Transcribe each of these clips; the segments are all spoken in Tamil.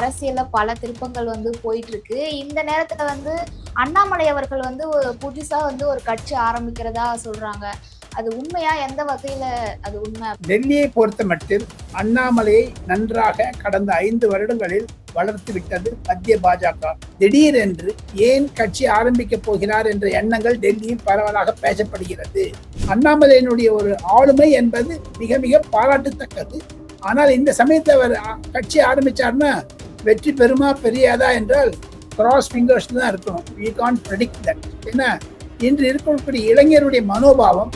அரசியல்ல பல திருப்பங்கள் போயிட்டு இருக்கு. இந்த நேரத்துல அண்ணாமலை அவர்கள் புதுசா ஒரு கட்சி ஆரம்பிக்கிறதா சொல்றாங்க. அது உண்மையா? எந்த வகையில அது உண்மை? டெல்லியை பொறுத்த மட்டில் அண்ணாமலையை நன்றாக கடந்த 5 வருடங்களில் வளர்த்து விட்டது மத்திய பாஜக. திடீரென்று ஏன் கட்சி ஆரம்பிக்க போகிறார் என்ற எண்ணங்கள் டெல்லியில் பரவலாக பேசப்படுகிறது. அண்ணாமலையினுடைய ஒரு ஆளுமை என்பது மிக மிக பாராட்டத்தக்கது. ஆனால் இந்த சமயத்தில் அவர் கட்சி ஆரம்பிச்சார்னா வெற்றி பெருமா பெரியாதா என்றால் கிராஸ் ஃபிங்கர்ஸ் தான் இருக்கணும். we can't predict that. ஏன்னா இன்று இருக்கக்கூடிய இளைஞருடைய மனோபாவம்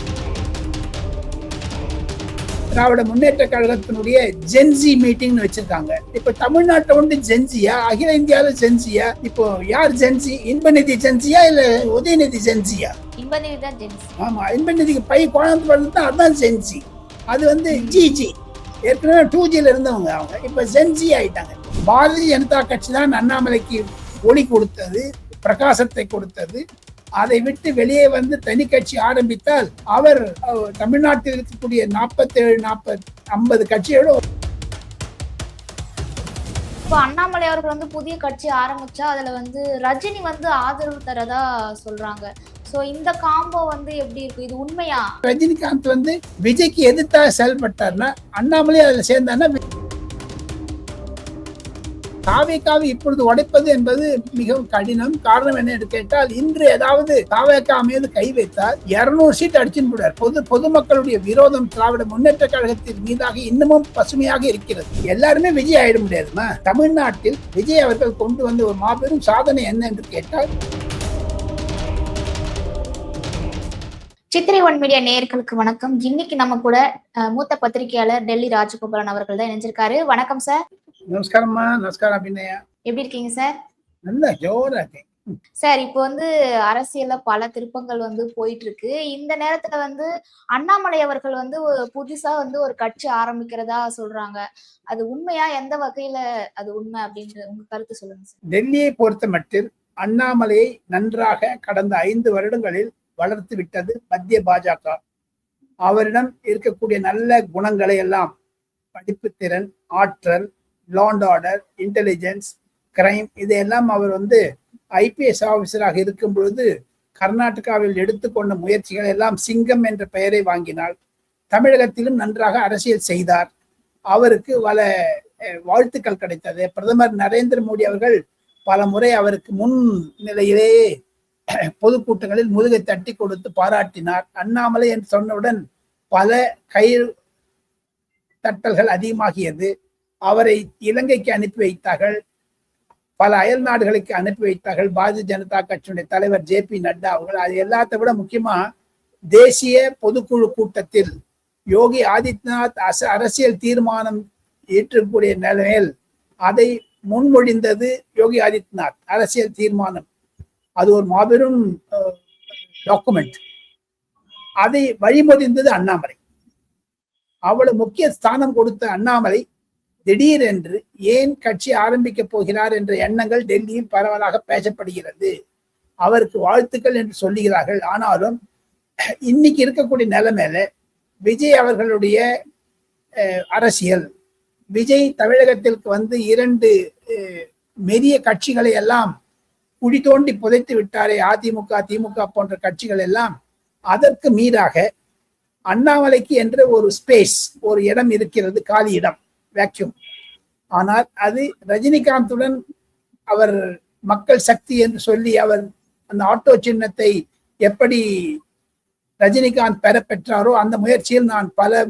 திராவிட முன்னேற்ற கழகத்தினுடைய ஜென்சி மீட்டிங்னு வச்சிருக்காங்க. இப்ப தமிழ்நாட்டை ஜென்சியா, அகில இந்தியாவில ஜென்சியா? இப்போ யார் ஜென்சி? இன்பநிதி ஜென்சியா இல்ல உதயநிதி ஜென்சியா? இன்பநிதி தான் ஜென்சி. ஆமா, இன்பநிதிக்கு பை குழந்தை பிறந்தா அதான் ஜென்சி. அது ஜிஜி, ஏற்கனவே 2Gல இருந்தவங்க. அவங்க இப்ப ஜென்சி ஆயிட்டாங்க. பாரதிய ஜனதா கட்சி தான் அண்ணாமலைக்கு ஒளி கொடுத்தது, பிரகாசத்தை கொடுத்தது. அதை விட்டு வெளியே தனி கட்சி ஆரம்பித்தால் அவர் தமிழ்நாட்டில் இருக்கக்கூடிய 47-50 கட்சியோட இப்போ அண்ணாமலை அவர்கள் புதிய கட்சி ஆரம்பிச்சா அதுல ரஜினி ஆதரவு தரதா சொல்றாங்க. சோ இந்த காம்போ எப்படி இருக்கு? இது உண்மையா? ரஜினிகாந்த் விஜய்க்கு எதிர்த்தா செயல்பட்டார்னா அண்ணாமலை அதுல சேர்ந்தான்னா தாவேக்காவை இப்பொழுது உடைப்பது என்பது மிகவும் கடினம். காரணம் என்ன என்று கேட்டால், இன்று ஏதாவது தாவேக்கா மீது கை வைத்தால் 200 சீட் அடிச்சுன்னு போடுறார். பொதுமக்களுடைய விரோதம் திராவிட முன்னேற்ற கழகத்தின் மீதாக இன்னமும் பசுமையாக இருக்கிறது. எல்லாருமே விஜய் ஆயிட முடியாதுமா. தமிழ்நாட்டில் விஜய் அவர்கள் கொண்டு வந்த ஒரு மாபெரும் சாதனை என்ன என்று கேட்டால், சித்திரை ஒன் மீடியா நேயர்களுக்கு வணக்கம். இன்னைக்கு நம்ம கூட மூத்த பத்திரிகையாளர் டெல்லி ராஜகோபாலன் அவர்கள் தான் இணைஞ்சிருக்காரு. வணக்கம் சார். நமஸ்காரம்மா. நமஸ்காரம் அபிநயா. எப்படி இருக்கீங்க சார்? நல்லா ஜோரா இருக்கேன் சார். இப்போ அரசியல்ல பல திருப்பங்கள் போயிட்டு இருக்கு. இந்த நேரத்துல அண்ணாமலை அவர்கள் புதுசா ஒரு கட்சி ஆரம்பிக்கிறதா சொல்றாங்க. அது உண்மையா? எந்த வகையில அது உண்மை அப்படின்ற உங்க கருத்து சொல்லுங்க சார். டெல்லியை பொறுத்த மட்டில் அண்ணாமலையை நன்றாக கடந்த 5 வருடங்களில் வளர்த்து விட்டது மத்திய பாஜக. அவரிடம் இருக்கக்கூடிய நல்ல குணங்களை எல்லாம், படிப்பு திறன், ஆற்றல், law and order, intelligence, crime, இதையெல்லாம் அவர் ஐபிஎஸ் ஆபீசராக இருக்கும் பொழுது கர்நாடகாவில் எடுத்துக்கொண்ட முயற்சிகள் எல்லாம் சிங்கம் என்ற பெயரை வாங்கினார். தமிழகத்திலும் நன்றாக அரசியல் செய்தார். அவருக்கு பல வாழ்த்துக்கள் கிடைத்தது. பிரதமர் நரேந்திர மோடி அவர்கள் பல முறை அவருக்கு முன் நிலையிலேயே பொதுக்கூட்டங்களில் முதுகை தட்டி கொடுத்து பாராட்டினார். அண்ணாமலை என்று சொன்னவுடன் பல கை தட்டல்கள் அதிகமாகியது. அவரை இலங்கைக்கு அனுப்பி வைத்தார்கள், பல அயல் நாடுகளுக்கு அனுப்பி வைத்தார்கள். பாரதிய ஜனதா கட்சியுடைய தலைவர் JP நட்டா அவர்கள். அது எல்லாத்தை விட முக்கியமா தேசிய பொதுக்குழு கூட்டத்தில் யோகி ஆதித்யநாத் அரசியல் தீர்மானம் ஏற்றக்கூடிய நிலையில் அதை முன்மொழிந்தது யோகி ஆதித்யநாத். அரசியல் தீர்மானம் அது ஒரு மாபெரும் டாக்குமெண்ட். அதை வழிமொழிந்தது அண்ணாமலை. அவ்வளவு முக்கிய ஸ்தானம் கொடுத்த அண்ணாமலை திடீரென்று ஏன் கட்சி ஆரம்பிக்க போகிறார் என்ற எண்ணங்கள் டெல்லியில் பரவலாக பேசப்படுகிறது. அவருக்கு வாழ்த்துக்கள் என்று சொல்லுகிறார்கள். ஆனாலும் இன்னைக்கு இருக்கக்கூடிய நிலைமையில விஜய் அவர்களுடைய அரசியல், விஜய் தமிழகத்திற்கு 2 மெரிய கட்சிகளை எல்லாம் குழி தோண்டி புதைத்து விட்டாரே, அதிமுக, திமுக போன்ற கட்சிகள் எல்லாம். அதற்கு மீறாக அண்ணாமலைக்கு என்ற ஒரு ஸ்பேஸ், ஒரு இடம் இருக்கிறது, காலி இடம், வேக்யூம். ஆனால் அது ரஜினிகாந்துடன் அவர் மக்கள் சக்தி என்று சொல்லி அவர் அந்த ஆட்டோ சின்னத்தை எப்படி ரஜினிகாந்த் பெற பெற்றாரோ அந்த முயற்சியில் நான் பல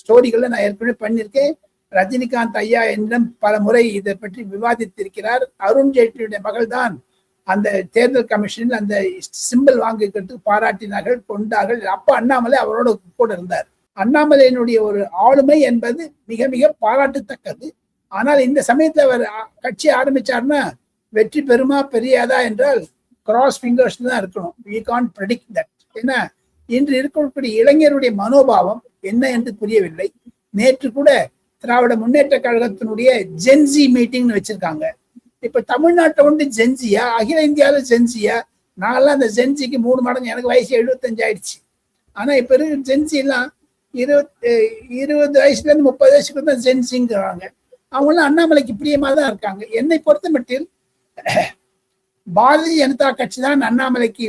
ஸ்டோரிகளை நான் ஏற்கனவே பண்ணியிருக்கேன். ரஜினிகாந்த் ஐயா என்னிடம் பல முறை இதை பற்றி விவாதித்திருக்கிறார். அருண் ஜேட்லியுடைய மகள் தான் அந்த தேர்தல் கமிஷனில் அந்த சிம்பிள் வாங்கிக்கிறதுக்கு பாராட்டினார்கள், கொண்டார்கள். அப்ப அண்ணாமலை அவரோட கூட இருந்தார். அண்ணாமலையினுடைய ஒரு ஆளுமை என்பது மிக மிக பாராட்டத்தக்கது. ஆனால் இந்த சமயத்துல அவர் கட்சி ஆரம்பிச்சார்னா வெற்றி பெருமா பெரியாதா என்றால் கிராஸ் ஃபிங்கர்ஸ் தான் இருக்கணும். we can't predict that. ஏன்னா இன்று இருக்கக்கூடிய இளைஞருடைய மனோபாவம் என்ன என்று புரியவில்லை. நேற்று கூட திராவிட முன்னேற்ற கழகத்தினுடைய ஜென்சி மீட்டிங்னு வச்சிருக்காங்க. இப்ப தமிழ்நாட்டை ஜென்சியா, அகில இந்தியாவில ஜென்சியா? நான்லாம் அந்த ஜென்சிக்கு 3 மடங்கு. எனக்கு வயசு 75 ஆயிடுச்சு. ஆனா இப்ப இருக்க ஜென்சி எல்லாம் 20 வயசுல இருந்து 30 வயசுக்கு தான் ஜென்சிங்கிறாங்க. அவங்களும் அண்ணாமலைக்கு பிரியமா தான் இருக்காங்க. என்னை பொறுத்த மட்டில் பாரதிய ஜனதா கட்சி தான் அண்ணாமலைக்கு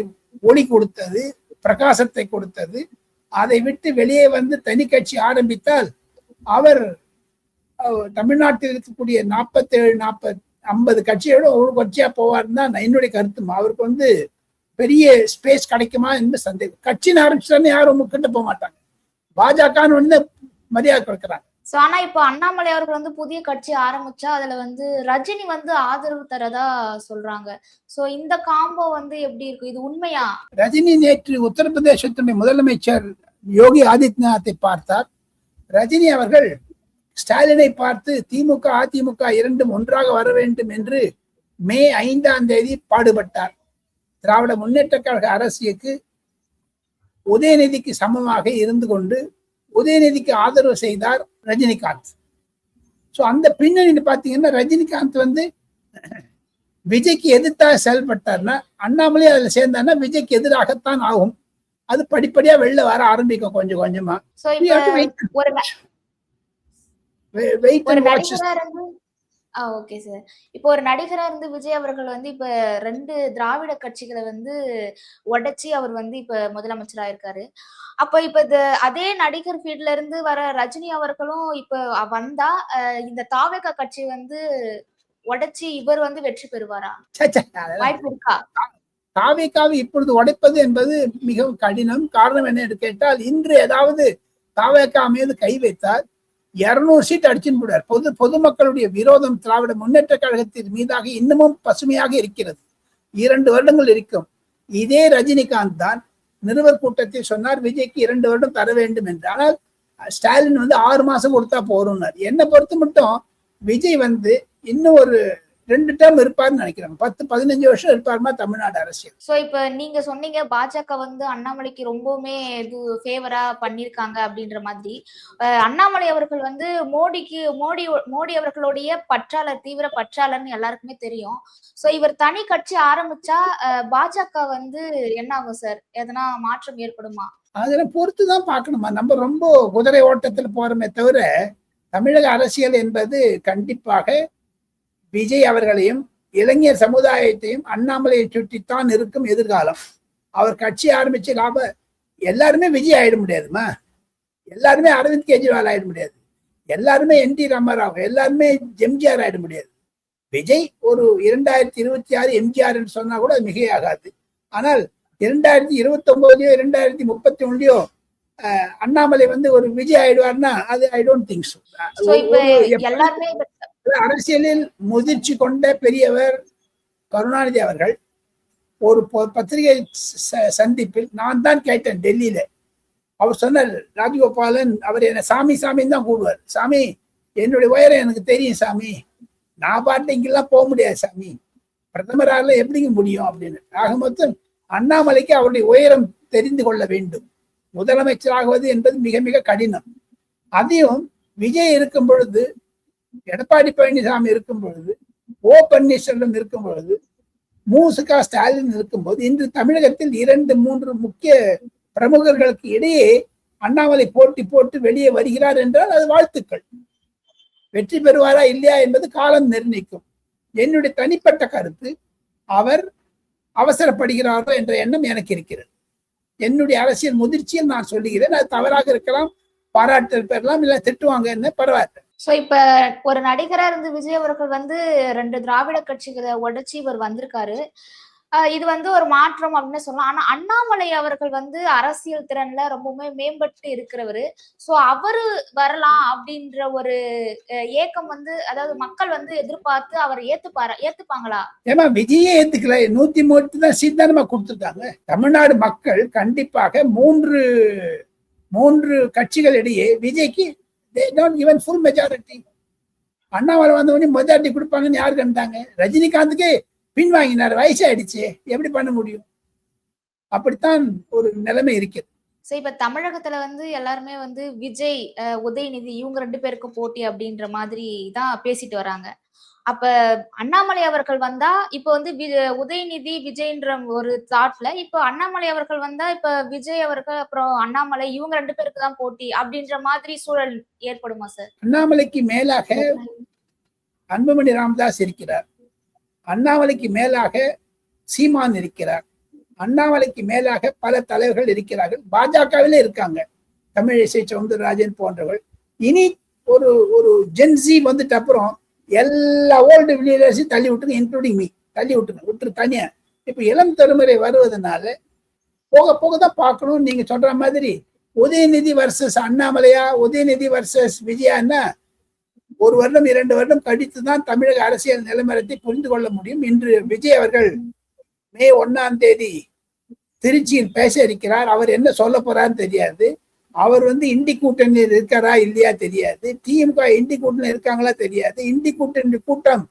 ஒளி கொடுத்தது, பிரகாசத்தை கொடுத்தது. அதை விட்டு வெளியே வந்து தனி கட்சி ஆரம்பித்தால் அவர் தமிழ்நாட்டில் இருக்கக்கூடிய 47 50 கட்சியோட ஒரு கட்சியா போவார்னு தான் என்னுடைய கருத்தும். அவருக்கு வந்து பெரிய ஸ்பேஸ் கிடைக்குமா என்று சந்தேகம். கட்சின்னு ஆரம்பிச்சுட்டானே யாரும் கிட்ட போக மாட்டாங்க. பாஜகன்னு வந்து மரியாதை கொடுக்குறாங்க. ஆனா இப்ப அண்ணாமலை அவர்கள் வந்து புதிய கட்சி ஆரம்பிச்சா அதுல வந்து ரஜினி வந்து ஆதரவு தரதா சொல்றாங்க. சோ இந்த காம்போ வந்து எப்படி இருக்கு? இது உண்மையா? ரஜினி நேற்று உத்தரப்பிரதேசத்துடைய முதலமைச்சர் யோகி ஆதித்யநாத்தை பார்த்தார். ரஜினி அவர்கள் ஸ்டாலினை பார்த்து திமுக அதிமுக இரண்டும் ஒன்றாக வர வேண்டும் என்று மே 5ஆம் தேதி பாடுபட்டார். திராவிட முன்னேற்ற கழக அரசியலுக்கு உதயநிதிக்கு சமமாக இருந்து கொண்டு உதயநிதிக்கு ஆதரவு செய்தார் ரஜினிகாந்த். சோ அந்த பின்னணி பாத்தீங்கன்னா ரஜினிகாந்த் வந்து விஜய்க்கு எதிர்த்தா செயல்பட்டார்னா அண்ணாமலை அதுல சேர்ந்தாருன்னா விஜய்க்கு எதிராகத்தான் ஆகும். அது படிப்படியா வெளில வர ஆரம்பிக்கும் கொஞ்சம் கொஞ்சமா. Okay sir. இப்போ ஒரு நடிகரா இருந்து விஜய் அவர்கள் வந்து இப்ப 2 திராவிட கட்சிகளை வந்து உடைச்சி அவர் வந்து இப்ப முதலமைச்சரா இருக்காரு. அப்ப இப்ப அதே நடிகர் ஃபீல்ட்ல இருந்து வர ரஜினி அவர்களும் இப்ப வந்தா இந்த தாவேகா கட்சி வந்து உடைச்சி இவர் வந்து வெற்றி பெறுவாரா? வாய்ப்பு இருக்கா? தாவேகாவை இப்பொழுது உடைப்பது என்பது மிகவும் கடினம். காரணம் என்ன என்று கேட்டால், இன்று ஏதாவது தாவேகா மீது கை வைத்தால் 200 சீட் அடிச்சுன்னு போடுவார். பொதுமக்களுடைய விரோதம் திராவிட முன்னேற்ற கழகத்தின் மீதாக இன்னமும் பசுமையாக இருக்கிறது. 2 வருடங்கள் இருக்கும். இதே ரஜினிகாந்த் தான் நிருபர் கூட்டத்தில் சொன்னார் விஜய்க்கு 2 வருடம் தர வேண்டும் என்று. ஆனால் ஸ்டாலின் வந்து 6 மாசம் கொடுத்தா போறோம்னார். என்னை பொறுத்த மட்டும் விஜய் வந்து இன்னும் ஒரு 2 டேர்ம் இருப்பாருன்னு நினைக்கிறேன். 10-15 வருஷம் இருப்பாருமா தமிழ்நாடு அரசியல். சோ இப்ப நீங்க சொன்னீங்க பாஜக வந்து அண்ணாமலைக்கு ரொம்பவுமே இது ஃபேவரா பண்ணிருக்காங்க அப்படின்ற மாதிரி. அண்ணாமலை அவர்கள் வந்து மோடி அவர்களுடைய பற்றாளர், தீவிர பற்றாளர்னு எல்லாருக்குமே தெரியும். சோ இவர் தனி கட்சி ஆரம்பிச்சா பாஜக வந்து என்ன ஆகும் சார்? எதனா மாற்றம் ஏற்படுமா? அதெல்லாம் பொறுத்துதான் பார்க்கணுமா. நம்ம ரொம்ப குதிரை ஓட்டத்துல போறோமே தவிர தமிழக அரசியல் என்பது கண்டிப்பாக விஜய் அவர்களையும் இளைஞர் சமுதாயத்தையும் அண்ணாமலையை சுற்றித்தான் இருக்கும் எதிர்காலம். அவர் கட்சி ஆரம்பிச்சு எல்லாருமே விஜய் ஆயிட முடியாதுமா. எல்லாருமே அரவிந்த் கெஜ்ரிவால் ஆயிட முடியாது. எல்லாருமே NT ராமராவ், எல்லாருமே எம்ஜிஆர் ஆயிட முடியாது. விஜய் ஒரு 2026 எம்ஜிஆர் சொன்னா கூட அது மிகையாகாது. ஆனால் 2029 2031 அண்ணாமலை வந்து ஒரு விஜய் ஆயிடுவார்னா அது ஐ டோன்ட் திங்க் சோ. அரசியலில் முதிர்ச்சி கொண்ட பெரியவர் கருணாநிதி அவர்கள் ஒரு பத்திரிகை சந்திப்பில் நான் தான் கேட்டேன் டெல்லியில. அவர் சொன்னார், ராஜகோபாலன் அவர் என்ன சாமி சாமின்னு தான் கூடுவார். சாமி என்னுடைய உயரம் எனக்கு தெரியும் சாமி, நான் பாட்டு இங்கெல்லாம் போக முடியாது சாமி, பிரதமரால எப்படிங்க முடியும் அப்படின்னு. ஆக மொத்தம் அண்ணாமலைக்கு அவருடைய உயரம் தெரிந்து கொள்ள வேண்டும். முதலமைச்சராகுவது என்பது மிக மிக கடினம். அதையும் விஜய் இருக்கும் பொழுது, எடப்பாடி பழனிசாமி இருக்கும் பொழுது, பன்னீர்செல்வம் இருக்கும் பொழுது, மு.க. ஸ்டாலின் இருக்கும்போது, இன்று தமிழகத்தில் 2-3 முக்கிய பிரமுகர்களுக்கு இடையே அண்ணாமலை போட்டி போட்டு வெளியே வருகிறார் என்றால் அது வாழ்த்துக்கள். வெற்றி பெறுவாரா இல்லையா என்பது காலம் நிர்ணயிக்கும். என்னுடைய தனிப்பட்ட கருத்து, அவர் அவசரப்படுகிறாரோ என்ற எண்ணம் எனக்கு இருக்கிறது. என்னுடைய அரசியல் முதிர்ச்சியில் நான் சொல்லுகிறேன். அது தவறாக இருக்கலாம், பாராட்டு பெறலாம், இல்ல திட்டுவாங்க, என்ன பரவாயில்ல. சோ இப்ப ஒரு நடிகரா இருந்து விஜய் அவர்கள் வந்து 2 திராவிட கட்சிகளை உடைச்சு இவர் வந்திருக்காரு. இது வந்து ஒரு மாற்றம் அப்படின்னு சொல்லலாம். ஆனா அண்ணாமலை அவர்கள் வந்து அரசியல் திறன்ல ரொம்பவுமே மேம்பட்டு இருக்கிறவரு. சோ அவரு வரலாம் அப்படின்ற ஒரு ஏக்கம் வந்து, அதாவது மக்கள் வந்து எதிர்பார்த்து அவர் ஏத்துப்பாங்களா? ஏமா விஜயே ஏத்துக்கல, 103 தான் சீட் தானே கொடுத்துருக்காங்க. தமிழ்நாடு மக்கள் கண்டிப்பாக மூன்று கட்சிகளிடையே விஜய்க்கு they don't even full majority. Annamalai வந்தவொடனே மெஜாரிட்டி கொடுப்பாங்கன்னு யாரு கண்டாங்க? ரஜினிகாந்துக்கு பின் வாங்கினார், வயசாயிடுச்சு, எப்படி பண்ண முடியும்? அப்படித்தான் ஒரு நிலைமை இருக்கிறது. இப்ப தமிழகத்துல வந்து எல்லாருமே வந்து விஜய், உதயநிதி இவங்க 2 பேருக்கு போட்டி அப்படின்ற மாதிரி தான் பேசிட்டு வராங்க. அப்ப அண்ணாமலை அவர்கள் வந்தா இப்ப வந்து உதயநிதி விஜய்ன்ற ஒரு தாட்ல, இப்ப அண்ணாமலை அவர்கள் வந்தா இப்ப விஜய் அவர்கள் அப்புறம் அண்ணாமலை இவங்க 2 பேருக்கு தான் போட்டி அப்படின்ற மாதிரி சூழல் ஏற்படுமா சார்? அண்ணாமலைக்கு மேலாக அன்புமணி ராமதாஸ் இருக்கிறார், அண்ணாமலைக்கு மேலாக சீமான் இருக்கிறார், அண்ணாமலைக்கு மேலாக பல தலைவர்கள் இருக்கிறார்கள், பாஜகவிலே இருக்காங்க, தமிழிசை சவுந்தரராஜன் போன்றவர்கள். இனி ஒரு ஒரு ஜென்சி வந்துட்டு அப்புறம் எல்லா ஓல்டு லீடர்ஸையும் தள்ளி விட்டுருங்க, இன்க்ளூடிங் மீ தள்ளி விட்டுரு தனியா. இப்ப இளம் தலைமுறை வருவதனால போக போக தான் பார்க்கணும். நீங்க சொல்ற மாதிரி உதயநிதி வர்சஸ் அண்ணாமலையா, உதயநிதி வர்சஸ் விஜயான்னா 1 வருடம் 2 வருடம் கழித்து தான் தமிழக அரசியல் நிலைமரத்தை புரிந்து கொள்ள முடியும். இன்று விஜய் அவர்கள் மே 1ஆம் தேதி திருச்சியில் பேச இருக்கிறார். அவர் என்ன சொல்ல போறாருன்னு தெரியாது. அவர் இண்டி கூட்டணியில் இருக்காரா இல்லையா தெரியாது. திமுக இண்டி கூட்டணியில் இருக்காங்களா தெரியாது. இண்டி கூட்டணி கூட்டம்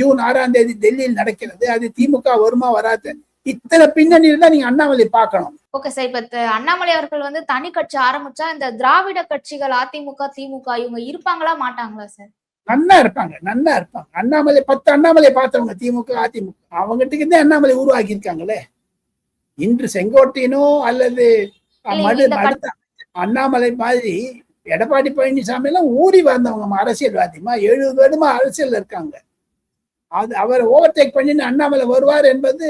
ஜூன் 6ஆம் தேதி டெல்லியில் நடக்கிறது. அது திமுக வருமா வராது. இத்தனை பின்னணியில் தான் நீங்க அண்ணாமலை பார்க்கணும். ஓகே சார், இப்ப அண்ணாமலை அவர்கள் தனி கட்சி ஆரம்பிச்சா இந்த திராவிட கட்சிகள் அதிமுக திமுக இவங்க இருப்பாங்களா மாட்டாங்களா சார்? நன்னா இருப்பாங்க. அண்ணாமலை 10 அண்ணாமலை பார்த்தவங்க திமுக அதிமுக அவங்ககிட்ட அண்ணாமலை உருவாக்கி இருக்காங்களே. இன்று செங்கோட்டையனோ அல்லது அண்ணாமலை மாதிரி எடப்பாடி பழனிசாமி எல்லாம் ஊறி வந்தவங்க அரசியல்வாதிமா 70 வருடமா அரசியல் இருக்காங்க. அது அவர் ஓவர்டேக் பண்ணி அண்ணாமலை வருவார் என்பது,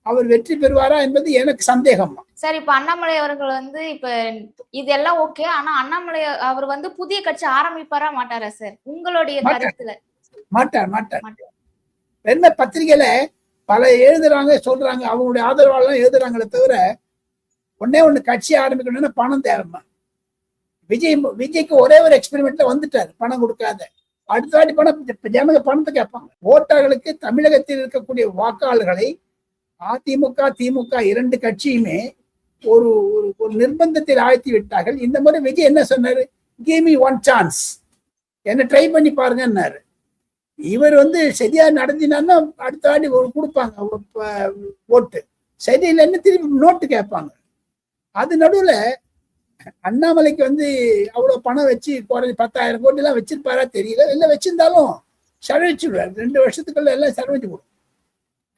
அவர் வெற்றி பெறுவாரா என்பது எனக்கு சந்தேகம். சார், இப்ப அண்ணாமலை அவர்கள் இப்ப இதெல்லாம் ஓகே, ஆனா அண்ணாமலை அவர் புதிய கட்சி ஆரம்பிப்பாரா மாட்டாரா சார் உங்களுடைய கருத்துல? மாட்டார். என்ன பத்திரிகையில பல எழுதுறாங்க சொல்றாங்க, அவங்களுடைய ஆதரவாளர் எழுதுறாங்களே தவிர ஒண்ணு கட்சி ஆரம்பிக்கணும்னா பணம் தேவைமா. விஜய்க்கு ஒரே ஒரு எக்ஸ்பெரிமெண்ட்ல வந்துட்டாரு, பணம் கொடுக்காத. அடுத்த வாட்டி ஜனங்க பணத்தை கேட்பாங்க. ஓட்டர்களுக்கு தமிழகத்தில் இருக்கக்கூடிய வாக்காளர்களை அதிமுக திமுக 2 கட்சியுமே ஒரு ஒரு நிர்பந்தத்தில் ஆழ்த்தி விட்டார்கள். இந்த முறை விஜய் என்ன சொன்னாரு? கிவ் மீ 1 சான்ஸ், என்ன ட்ரை பண்ணி பாருங்கன்னாரு. இவர் சரியா நடந்தினா அடுத்த வாட்டி கொடுப்பாங்க ஓட்டு, சரியில்லைன்னு திருப்பி நோட்டு கேட்பாங்க. அது நடுவுல அண்ணாமலைக்கு அவ்வளவு பணம் வச்சு 10,000 கோடி எல்லாம் வச்சிருப்பாரா தெரியல. இல்ல வச்சிருந்தாலும் செலவிச்சுடுவார். 2 வருஷத்துக்குள்ள எல்லாம் செலவிச்சு போடும்.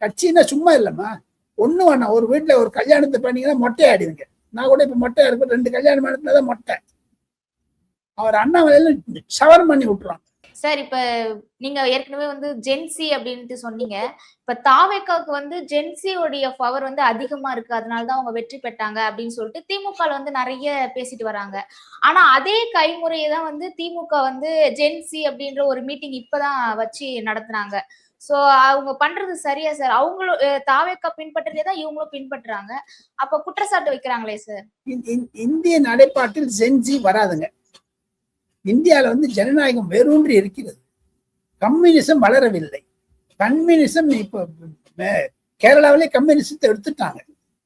கட்சின்னா சும்மா இல்லம்மா, ஒண்ணும் வேணாம். ஒரு வீட்டுல ஒரு கல்யாணத்தை பண்ணீங்கன்னா மொட்டை ஆடுவீங்க. நான் கூட இப்ப மொட்டையா இருக்கும், 2 கல்யாணம் பண்ணதுலதான் மொட்டை. அவர் அண்ணாமலையில சவரம் பண்ணி விட்டுருவாங்க. சார், இப்ப நீங்க ஏற்கனவே ஜென்சி அப்படின்ட்டு சொன்னீங்க. இப்ப தாவேக்காவுக்கு ஜென்சியோடைய பவர் அதிகமா இருக்கு, அதனாலதான் அவங்க வெற்றி பெற்றாங்க அப்படின்னு சொல்லிட்டு திமுக நிறைய பேசிட்டு வராங்க. ஆனா அதே கைமுறையை தான் திமுக ஜென்சி அப்படின்ற ஒரு மீட்டிங் இப்பதான் வச்சு நடத்துனாங்க. சோ அவங்க பண்றது சரியா சார்? அவங்களும் தாவேக்கா பின்பற்றதேதான் இவங்களும் பின்பற்றுறாங்க. அப்ப குற்றச்சாட்டு வைக்கிறாங்களே சார். இந்திய நடைபாட்டில் ஜென்சி வராதுங்க. இந்தியால ஜனநாயகம் வேரூன்றி இருக்கிறது. கம்யூனிசம் வளரவில்லை. கம்யூனிசம் இப்ப கேரளாவிலே கம்யூனிசத்தை எடுத்துட்டாங்க.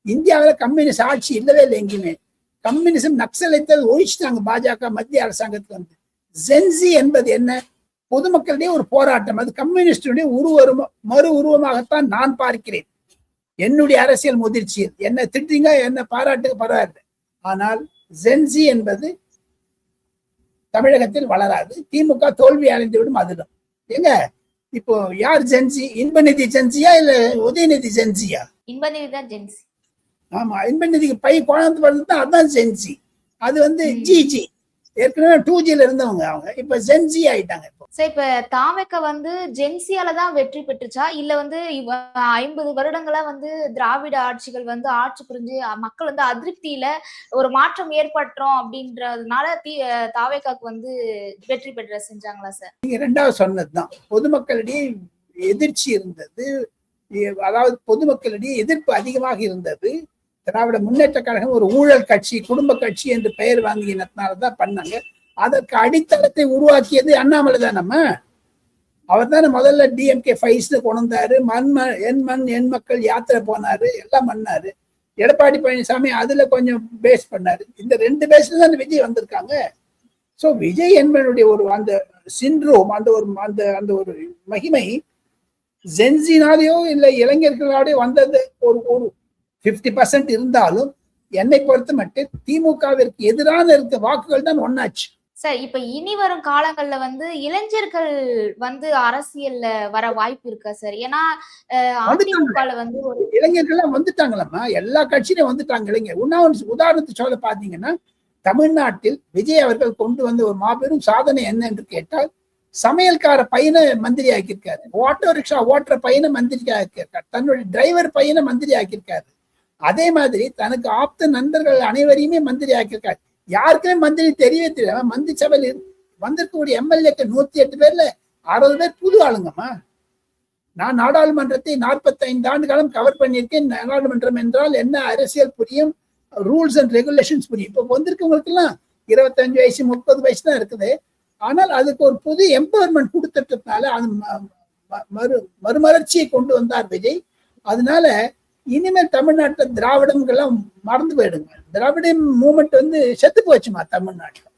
இந்தியாவில கம்யூனிஸ்ட் ஆட்சி இல்லவே இல்லை எங்கேயுமே. கம்யூனிசம் நக்சலைத்தை ஒழிச்சுட்டாங்க பாஜக மத்திய அரசாங்கத்துல. ஜென்சி என்பது என்ன? பொதுமக்களுடைய ஒரு போராட்டம். அது கம்யூனிஸ்டுடைய மறு உருவமாகத்தான் நான் பார்க்கிறேன். என்னுடைய அரசியல் முதிர்ச்சியில் என்ன திட்டுங்க, என்ன பாராட்டுக்கு பரவாயில்ல. ஆனால் ஜென்சி என்பது தமிழகத்தில் வளராது. திமுக தோல்வி அடைந்து விடும். அதுதான் எங்க இப்போ யார் ஜென்சி? இன்பநிதி ஜென்சியா இல்ல உதயநிதி ஜென்சியா? இன்பநிதி தான் ஜென்சி. ஆமா, இன்பநிதிக்கு பை குழந்தை வருது, அதுதான் ஜென்சி. அது ஜிஜி ஏற்கனவே 2Gல இருந்தவங்க, அவங்க இப்ப ஜென்சி ஆயிட்டாங்க. சரி, இப்ப தாவேக்கா ஜென்சியால தான் வெற்றி பெற்றுச்சா இல்ல 50 வருடங்களா திராவிட ஆட்சிகள் ஆட்சி புரிஞ்சு மக்கள் அதிருப்தியில ஒரு மாற்றம் ஏற்பட்டோம் அப்படின்றதுனால தாவேக்காக்கு வெற்றி பெற்ற செஞ்சாங்களா சார்? நீங்க 2வது சொன்னதுதான். பொதுமக்களிடையே எதிர்ச்சி இருந்தது, அதாவது பொதுமக்களிடையே எதிர்ப்பு அதிகமாக இருந்தது. திராவிட முன்னேற்ற கழகம் ஒரு ஊழல் கட்சி, குடும்ப கட்சி என்று பெயர் வாங்கினதுனாலதான் பண்ணாங்க. அதற்கு அடித்தளத்தை உருவாக்கியது அண்ணாமலை தான். அவர் தானே முதல்ல டிஎம்கே ஃபைல்ஸ் கொண்டாரு. என் மக்கள் யாத்திரை போனாரு, எல்லாம் பண்ணாரு. எடப்பாடி பழனிசாமி அதுல கொஞ்சம் பேஸ் பண்ணாரு. இந்த 2 பேஸ்ல தான் விஜய் வந்திருக்காங்க. சோ விஜய் என்பவனுடைய ஒரு அந்த சிண்ட்ரோம், அந்த ஒரு மகிமை ஜென்சினாலேயோ இல்ல இளைஞர்களாலேயோ வந்தது ஒரு 50% இருந்தாலும் என்னை பொறுத்த மட்டும் திமுகவிற்கு எதிரான இருக்க வாக்குகள் தான் ஒன்னாச்சு. சார், இப்ப இனி வரும் காலங்கள்ல இளைஞர்கள் அரசியல்ல வர வாய்ப்பு இருக்கா சார்? ஏன்னா அதிமுகல ஒரு இளைஞர்கள் வந்துட்டாங்களம்மா, எல்லா கட்சியிலும் வந்துட்டாங்க இளைஞர். உதாரணத்துக்கு சொல்ல பாத்தீங்கன்னா தமிழ்நாட்டில் விஜய் அவர்கள் கொண்டு வந்த ஒரு மாபெரும் சாதனை என்ன என்று கேட்டால் சமையல்கார பையனை மந்திரி ஆக்கியிருக்காரு, ஆட்டோ ரிக்ஷா ஓட்டுற பையனை மந்திரி ஆக்கியிருக்காரு, தன்னுடைய டிரைவர் பையனை மந்திரி ஆக்கியிருக்காரு. அதே மாதிரி தனக்கு ஆப்த நண்பர்கள் அனைவரையுமே மந்திரி ஆக்கியிருக்காரு. யாருக்குமே மந்திரி தெரியவே தெரியாது. மந்திரி சபையில் வந்திருக்கக்கூடிய எம்எல்ஏக்கு 108 பேர்ல 60 பேர் புது ஆளுங்கம்மா. நான் நாடாளுமன்றத்தை 45 ஆண்டு காலம் கவர் பண்ணியிருக்கேன். நாடாளுமன்றம் என்றால் என்ன, அரசியல் புரியும், ரூல்ஸ் அண்ட் ரெகுலேஷன்ஸ் புரியும். இப்போ வந்திருக்கவங்களுக்கு எல்லாம் 25 வயசு 30 வயசு தான் இருக்குது. ஆனால் அதுக்கு ஒரு புது எம்பவர்மெண்ட் கொடுத்துட்டதுனால அது மறுமலர்ச்சியை கொண்டு வந்தார் விஜய். அதனால இனிமேல் தமிழ்நாட்டில் திராவிடங்கள்லாம் மறந்து போயிடுங்க. திராவிட மூமெண்ட் செத்து போச்சுமா தமிழ்நாட்டில்.